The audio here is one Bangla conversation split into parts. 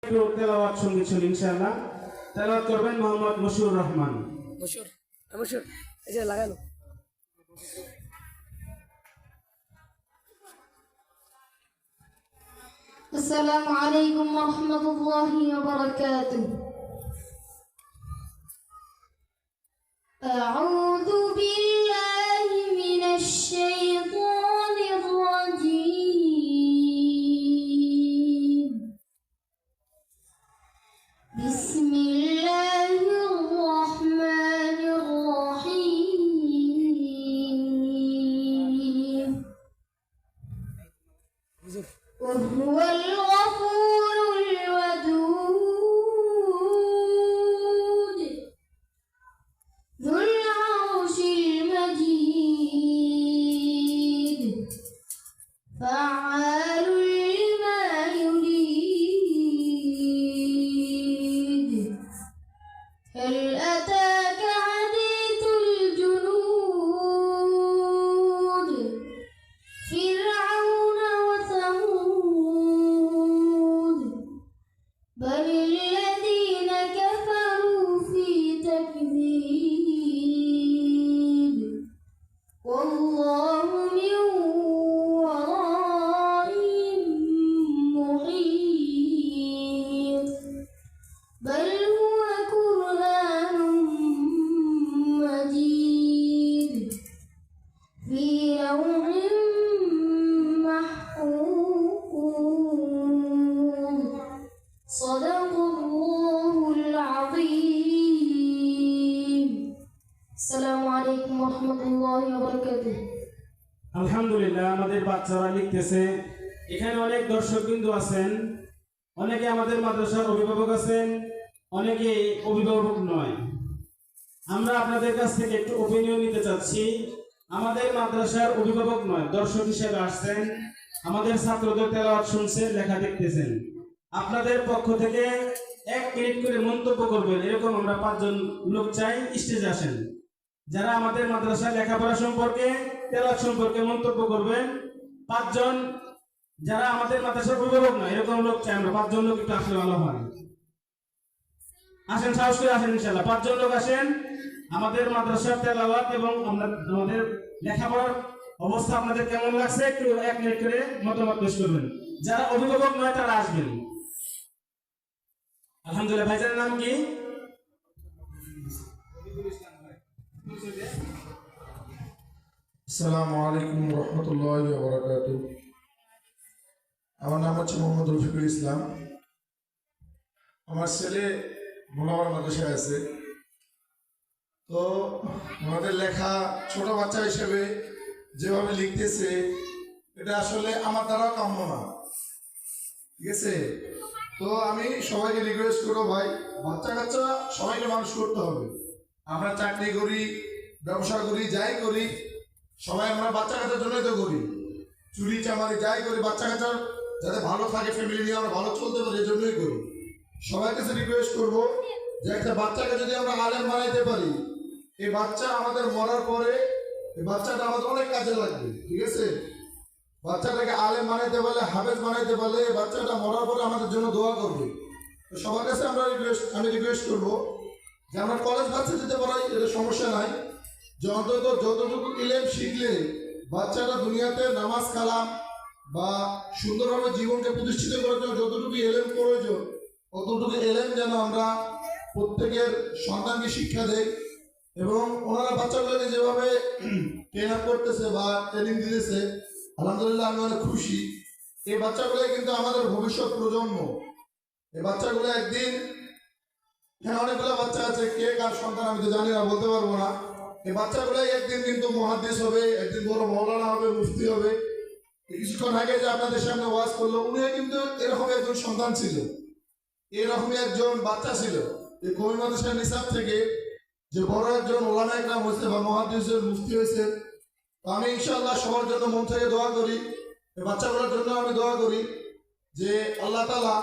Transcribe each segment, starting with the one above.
তেলাওয়াত সঙ্গীত শুনি ইনশাআল্লাহ। তেলাওয়াত করবেন মোহাম্মদ মশিউর রহমান। মশিউর এই যে লাগানো। আসসালামু আলাইকুম ওয়া রাহমাতুল্লাহি ওয়া বারাকাতুহু। أعوذ بالله من الشيطان الرجيم. بسم الله الرحمن الرحيم. وهو الغفور الودود ذو العرش المجيد فعال لما يريد. هل أتاك حديث الجنود فرعون وثمود بل الذين كفروا في تكذيب والله من ورائهم محيط. بل هو قرآن مجيد في لوح محفوظ. صدق الله العظيم. السلام عليكم ورحمة الله وبركاته. আলহামদুলিল্লাহ, আমাদের বাচ্চারা লিখতেছে। এখানে অনেক দর্শকবৃন্দ আছেন, অনেকে আমাদের মাদ্রাসার অভিভাবক আছেন, অনেকে অভিভাবক নয়। আমরা আপনাদের কাছ থেকে একটু ওপিনিয়ন নিতে চাচ্ছি। আমাদের মাদ্রাসার অভিভাবক নয়, দর্শক হিসেবে আসছেন, আমাদের ছাত্রদের তেলাওয়াত শুনছেন, লেখা দেখতেছেন। আপনাদের পক্ষ থেকে 1 মিনিট করে মন্তব্য করবেন, এরকম আমরা 5 জন লোক চাই, স্টেজে আসেন। যারা আমাদের মাদ্রাসায় লেখাপড়া সম্পর্কে, তেলাওয়াত সম্পর্কে মন্তব্য করবেন 5 জন। যারা আমাদের মাদ্রাসার অভিভাবক নয়, এরকম লোক চাই আমরা। 5 জন লোক একটু আসলে ভালো হয়। আসেন, সাহস করে আসেন ইনশাআল্লাহ। 5 জন লোক আসেন। আমাদের মাদ্রাসার তেলাওয়াত এবং আমাদের লেখাপড়ার অবস্থা আপনাদের কেমন লাগছে একটু 1 মিনিট করে মতামত পেশ করবেন। যারা অভিভাবক নয় তারা আসবেন। আলহামদুলিল্লাহ। ভাইজানের নাম কি? আসসালামু আলাইকুম রহমতুল্লাহি ওয়া বারাকাতুহু। আমার নাম হচ্ছে মোহাম্মদ রফিকুল ইসলাম। আমার ছেলে মোলাবার মাদ্রাসায় আছে। তো আমাদের লেখা ছোট বাচ্চা হিসেবে যেভাবে লিখতেছে, এটা আসলে আমার দ্বারাও কাম্য না, ঠিক আছে? তো আমি সবাইকে রিকোয়েস্ট করবো, ভাই বাচ্চা কাচ্চা সবাইকে মানুষ করতে হবে। আমরা চাকরি করি, ব্যবসা করি, যাই করি, সবাই আমরা বাচ্চা কাচ্চার জন্যই তো করি। চুরি চামারি যাই করি, বাচ্চা কাচ্চার যাতে ভালো থাকে, ফ্যামিলি নিয়ে আমরা ভালো চলতে পারি, এই জন্যই করি। সবার কাছে রিকোয়েস্ট করবো যে একটা বাচ্চাকে যদি আমরা আলেম বানাইতে পারি, এই বাচ্চা আমাদের মরার পরে এই বাচ্চাটা আমাদের অনেক কাজে লাগবে, ঠিক আছে? বাচ্চাটাকে আলেম বানাইতে পারলে, হাফেজ বানাইতে পারলে, এই বাচ্চাটা মরার পরে আমাদের জন্য দোয়া করবে। তো সবার কাছে আমি রিকোয়েস্ট করবো যে আমরা কলেজ বাচ্চা দিতে পারি, এটা সমস্যা নাই। যতটুকু ইলেম শিখলে বাচ্চাটা দুনিয়াতে নামাজ কালাম বা সুন্দরভাবে জীবনকে প্রতিষ্ঠিত করার জন্য যতটুকু এলেম প্রয়োজন, ততটুকু এলেম যেন আমরা প্রত্যেকের সন্তানকে শিক্ষা দেই। এবং ওনারা বাচ্চাগুলোকে যেভাবে ট্রেন আপ করতেছে বা ট্রেনিং দিতেছে, আলহামদুলিল্লাহ আমি অনেক খুশি। এই বাচ্চাগুলো কিন্তু আমাদের ভবিষ্যৎ প্রজন্ম। এই বাচ্চাগুলো একদিন, হ্যাঁ অনেকগুলো বাচ্চা আছে, কে কার সন্তান আমি তো জানি না, বলতে পারবো না। এই বাচ্চাগুলো একদিন কিন্তু মুহাদ্দিস হবে, একদিন বড় মাওলানা হবে, মুফতি হবে। কিছুক্ষণ আগে যে আপনাদের সামনে ওয়াজ করলো, উনিও কিন্তু এরকম একজন সন্তান ছিল, এরকমই একজন বাচ্চা ছিল। এই কওমি মাদ্রাসা নিসাব থেকে যে বড় একজন ওলামা একরাম হয়েছে বা মুহাদ্দিসের মুফতি হয়েছে। তো আমি ইনশাআল্লাহ সবার জন্য মন থেকে দোয়া করি, এই বাচ্চাগুলোর জন্য আমি দোয়া করি যে আল্লাহ তাআলা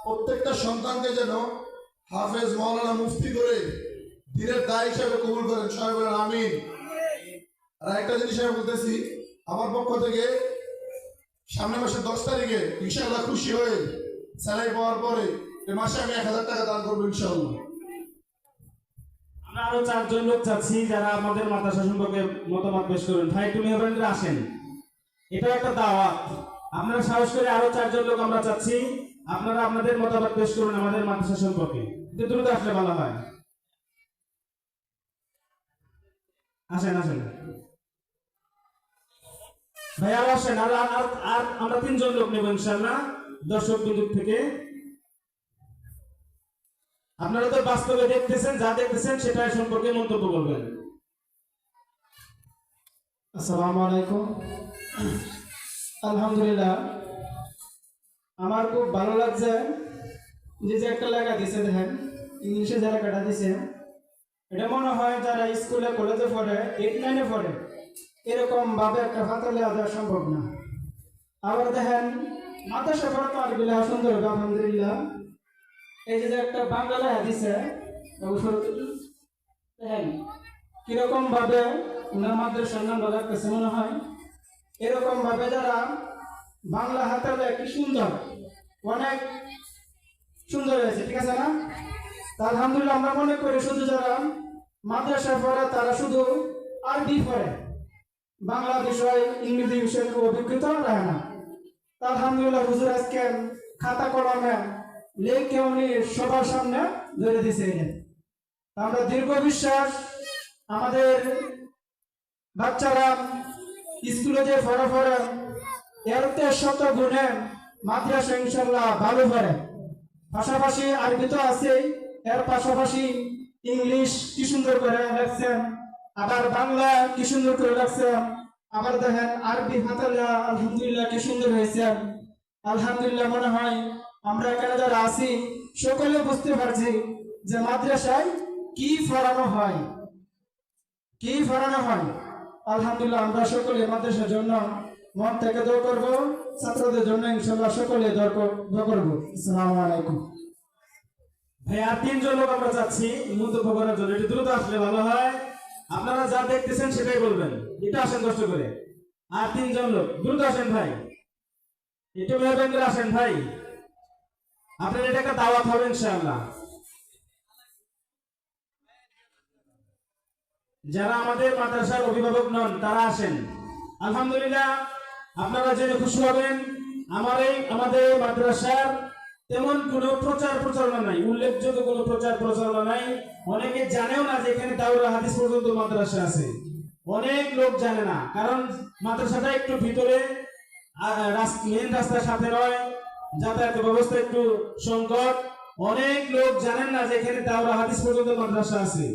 প্রত্যেকটা সন্তানকে যেন হাফেজ, মাওলানা, মুফতি করে দিনের দায় হিসাবে কবুল করেন। সবাই বলেন আমিন। আর একটা জিনিস আমি বলতেছি আমার পক্ষ থেকে, সামনের মাসের 10 তারিখে ইনশাআল্লাহ খুশি হয়ে স্যালারি পাওয়ার পরে এই মাসে আমি 1000 টাকা দান করবো ইনশাআল্লাহ। আমরা আরো 4 জন লোক চাচ্ছি যারা আমাদের মাদ্রাসা সম্পর্কে মতামত পেশ করবেন। ভাই একটু মেহরবানি করে আসেন, এটা একটা দাওয়াত। আপনারা সাহস করে আরো 4 জন লোক আমরা চাচ্ছি, আপনারা আপনাদের মতামত পেশ করুন আমাদের মাদ্রাসা সম্পর্কে। একটু দ্রুত আসলে ভালো হয়। আসেন আসেন ভাই, আরো আসেন। আর আর আর আমরা 3 জন লোক নেব ইনশাআল্লাহ দর্শক বিন্দু থেকে। আপনারা তো বাস্তবে দেখতেছেন, যা দেখতেছেন সেটাই সম্পর্কে মন্তব্য করবেন। আসসালামু আলাইকুম। আলহামদুলিল্লাহ, আমার খুব ভালো লাগছে যে একটা লেখা দিছে, দেখেন ইংলিশে যে লেখাটা দিছে, এটা মনে হয় যারা স্কুলে কলেজে পড়ে 8-9-এ পড়ে এরকম ভাবে একটা খাতা লেখা দেওয়া সম্ভব না। আবার দেখেন মাদ্রাসা পড়া তো আরবি লেখা সুন্দর হবে আলহামদুলিল্লাহ। এই যে একটা বাংলা লেখা দিছে, দেখেন কিরকম ভাবে ওনার মাদ্রাসার নাম লাগতেছে, মনে হয় এরকম ভাবে যারা বাংলা হাতে লেখে কি সুন্দর, অনেক সুন্দর হয়েছে, ঠিক আছে না? তা আলহামদুলিল্লাহ আমরা মনে করি শুধু যারা মাদ্রাসায় পড়ে তারা শুধু আরবি পড়ে, বাংলা বিষয় ইংরেজি বিষয় অভিজ্ঞতা রাখে না। তা আলহামদুলিল্লাহ হুজুর আজকে খাতা কলমে লেখে উনি সবার সামনে ধরে দিছে। আমরা দীর্ঘ বিশ্বাস আমাদের বাচ্চারা স্কুলে যে পড়ে এর 100 গুণে মাদ্রাসা ইনশাআল্লাহ ভালো পড়ে। পাশাপাশি আরবি তো আছেই, এর পাশাপাশি ইংলিশ কি সুন্দর করে লেখছেন, আবার বাংলা কি সুন্দর করে লেখছেন, আবার দেখেন আরবি হাতালা আলহামদুলিল্লাহ কি সুন্দর হয়েছে। আলহামদুলিল্লাহ মনে হয় আমরা এখানে যারা আছি সকলে বুঝতে পারছি যে মাদ্রাসায় কি পড়ানো হয়, কি পড়ানো হয়। আলহামদুলিল্লাহ আমরা সকলে মাদ্রাসার জন্য মন থেকে দোয়া করব, ছাত্রদের জন্য ইনশাআল্লাহ সকলে দোয়া করব। আসসালামু আলাইকুম। ভাই আর 3 জন লোক আমরা চাচ্ছি মন্তব্য করার জন্য, একটু দ্রুত আসলে ভালো হয়। আপনারা যা দেখতেছেন সেটাই বলবেন, এটা আসেন কষ্ট করে। আর 3 জন লোক দ্রুত আসেন ভাই, একটু মেহরবানি করে আসেন ভাই। আপনার এটা একটা দাওয়াত হবে ইনশাআল্লাহ। যারা আমাদের মাদ্রাসার অভিভাবক নন তারা আসেন। আলহামদুলিল্লাহ আপনারা জেনে খুশি হবেন, আমাদের মাদ্রাসার তেমন কোনো প্রচার প্রচারণা নাই, উল্লেখযোগ্য কোনো প্রচার প্রচারণা নাই। অনেকে জানেও না যে এখানে দাউরা হাদিস পর্যন্ত মাদ্রাসা আছে, অনেক লোক জানে না, কারণ মাদ্রাসাটা একটু ভিতরে, মেন রাস্তার সাথে নয়, যাতায়াত ব্যবস্থা একটু সংকট। অনেক লোক জানেন না যে এখানে দাউরা হাদিস পর্যন্ত মাদ্রাসা আছে।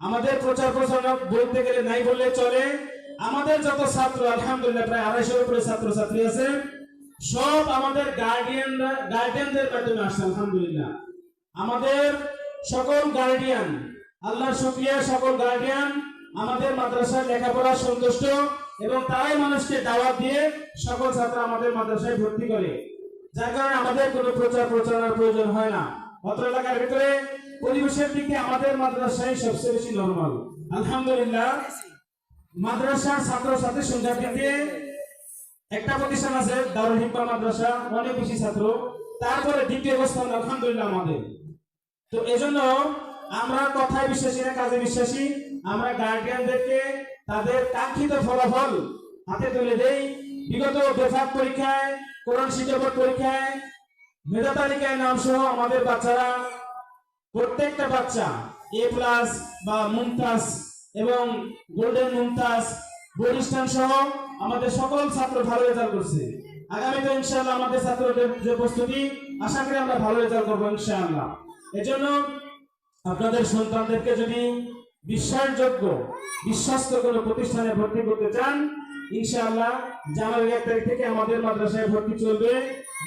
আমাদের প্রচার প্রচারণা বলতে গেলে নাই বললে চলে। আমাদের যত ছাত্র আলহামদুলিল্লাহ প্রায় 250-এর উপরে ছাত্র ছাত্রী আছে, সব আমাদের গার্ডিয়ানদের মাধ্যমে আসছে আলহামদুলিল্লাহ। আমাদের সকল গার্ডিয়ান, আল্লাহর শুকরিয়া, সকল গার্ডিয়ান আমাদের মাদ্রাসায় লেখাপড়া সন্তুষ্ট এবং তারাই মানুষকে দাওয়াত দিয়ে সকল ছাত্র আমাদের মাদ্রাসায় ভর্তি করে, যার কারণে আমাদের কোনো প্রচার প্রচারণার প্রয়োজন হয় না। অত্র এলাকার ভিতরে পরিবেশের দিকে আমাদের মাদ্রাসায় সবচেয়ে বেশি নরমাল আলহামদুলিল্লাহ। মাদ্রাসার ছাত্র ছাত্রী সংখ্যার দিকে একটা প্রতিষ্ঠান আছে দারুল হিকমা মাদ্রাসা, অনেক বেশি ছাত্র, তারপরে দ্বিতীয় অবস্থান আলহামদুলিল্লাহ আমাদের। তো এজন্য আমরা কথায় বিশ্বাসী না, কাজে বিশ্বাসী। আমরা গার্ডিয়ানদেরকে তাদের কাঙ্ক্ষিত ফলাফল হাতে তুলে দেই। বিগত বেফাক পরীক্ষায়, কোরআন শিক্ষা বোর্ড পরীক্ষায়, মেধা তালিকায় নাম সহ আমাদের বাচ্চারা, প্রত্যেকটা বাচ্চা A+ বা মুমতাজ এবং গোল্ডেন মুমতাজ, বরিষ্ঠান সহ আমাদের সকল ছাত্র ভালো রেজাল্ট করছে। আগামীতে ইনশাআল্লাহ আমাদের ছাত্রদের যে প্রস্তুতি, আশা করি আমরা ভালো রেজাল্ট করবো ইনশাআল্লাহ। এজন্য আপনাদের সন্তানদেরকে যদি বিশ্বাসযোগ্য, বিশ্বস্ত কোনো প্রতিষ্ঠানে ভর্তি করতে চান, ইনশাআল্লাহ জানুয়ারি 1 তারিখ থেকে আমাদের মাদ্রাসায় ভর্তি চলবে।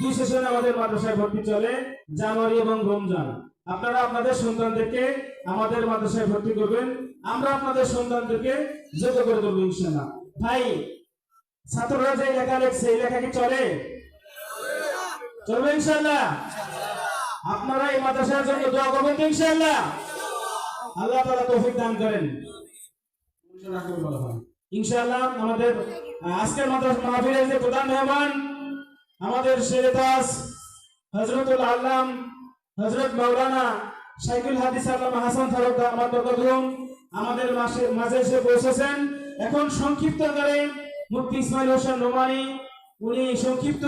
2 সেশনে আমাদের মাদ্রাসায় ভর্তি চলে, জানুয়ারি এবং রমজান। আপনারা আপনাদের সন্তানদেরকে আমাদের মাদ্রাসায় ভর্তি করবেন, আমরা আপনাদের সন্তানদেরকে যোগ্য করে দেবো ইনশাআল্লাহ। ভাই ছাত্ররা যে লেখা লেখছে এই লেখা কি চলে? চলবে ইনশাআল্লাহ। আপনারা এই মাদ্রাসার জন্য দোয়া করবেন তো ইনশাআল্লাহ। আল্লাহ তাআলা তৌফিক দান করেন ইনশাআল্লাহ। আমাদের আজকের মাদ্রাসা মাহফিলের যে প্রধান মেহমান আমাদের শেরে তাজ হযরতুল আল্লাম হযরত মাওলানা শাইখুল হাদিস আল্লামা হাসান ফারুক দামাত বরকাতুহুম আমাদের মাঝে এসে পৌঁছেছেন। এখন সংক্ষিপ্ত আকারে মুফতি ইসমাইল হোসেন নোমানী উনি সংক্ষিপ্ত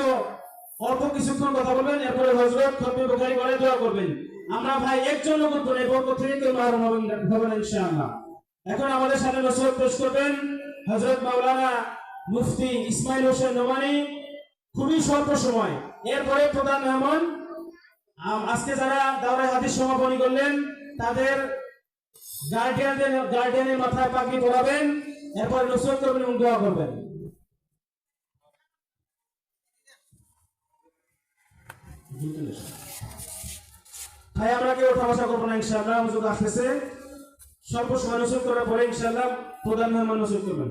অল্প কিছুক্ষণ কথা বলবেন, এরপরে হযরত খতমে বুখারী করে দোয়া করবেন। আমরা ভাই একজন লোক করবো এই বরকত থেকে কেউ মারুম হবেন ইনশাআল্লাহ। এখন আমাদের সাথে নসিহত পেশ করবেন হযরত মাওলানা মুফতি ইসমাইল হোসেন নোমানী, খুবই স্বল্প সময়। এরপরে প্রধান মেহমান আজকে যারা দাওরায়ে হাদিস সমাপনী করলেন তাদের গার্ডিয়ানের মাথায় পাগড়ি পরাবেন, এরপর নসিহত করবেন এবং দোয়া করবেন। ভাই আমরা কেউ ওঠা বসা করবো না ইনশাআল্লাহ। হুজুর আসতেছে, স্বল্প সময় নসিহত করার পরে ইনশাআল্লাহ প্রধান মেহমান নসিহত করবেন।